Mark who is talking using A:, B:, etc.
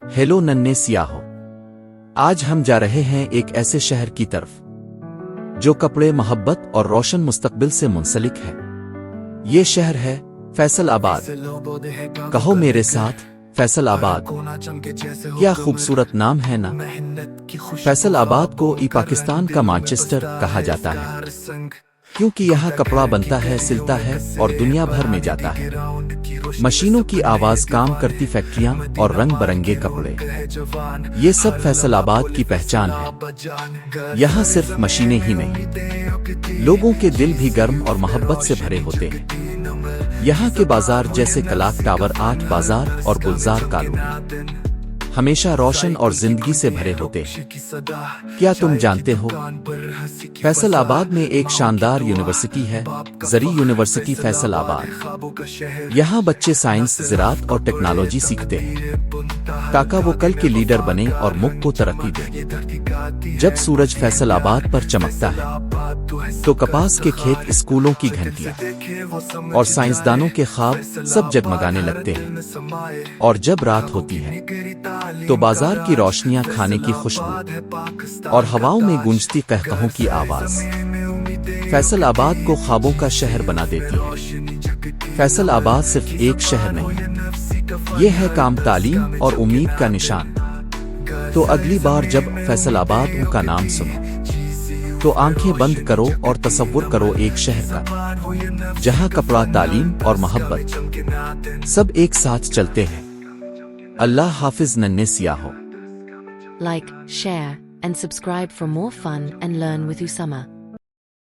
A: Hello ننھے سیاہو، آج ہم جا رہے ہیں ایک ایسے شہر کی طرف جو کپڑے، محبت اور روشن مستقبل سے منسلک ہے۔ یہ شہر ہے فیصل آباد۔ کہو میرے ساتھ، فیصل آباد۔ کیا خوبصورت نام ہے نا؟ فیصل آباد کو پاکستان کا مانچسٹر کہا جاتا ہے، کیونکہ یہاں کپڑا بنتا ہے، سلتا ہے اور دنیا بھر میں جاتا ہے۔ مشینوں کی آواز، کام کرتی فیکٹریاں اور رنگ برنگے کپڑے، یہ سب فیصل آباد کی پہچان ہے۔ یہاں صرف مشینیں ہی نہیں، لوگوں کے دل بھی گرم اور محبت سے بھرے ہوتے ہیں۔ یہاں کے بازار جیسے کلاک ٹاور 8 بازار اور گلزار کالونی ہمیشہ روشن اور زندگی سے بھرے ہوتے ہیں۔ کیا تم جانتے ہو فیصل آباد میں ایک شاندار یونیورسٹی ہے، زرعی یونیورسٹی فیصل آباد۔ یہاں بچے سائنس، زراعت اور ٹیکنالوجی سیکھتے ہیں تاکہ وہ کل کے لیڈر بنے اور ملک کو ترقی دے۔ جب سورج فیصل آباد پر چمکتا ہے تو کپاس کے کھیت، اسکولوں کی گھنٹیاں اور سائنسدانوں کے خواب سب جگمگانے لگتے ہیں، اور جب رات ہوتی ہے تو بازار کی روشنیاں، کھانے کی خوشبو اور ہواؤں میں گونجتی قہقہوں کی آواز فیصل آباد کو خوابوں کا شہر بنا دیتی ہے۔ فیصل آباد صرف ایک شہر نہیں، یہ ہے کام، تعلیم اور امید کا نشان۔ تو اگلی بار جب فیصل آباد کا نام سنو تو آنکھیں بند کرو اور تصور کرو ایک شہر کا جہاں کپڑا، تعلیم اور محبت سب ایک ساتھ چلتے ہیں۔ اللہ حافظ ننھے سیاہو۔
B: Like, share, and subscribe for more fun and learn with Usama.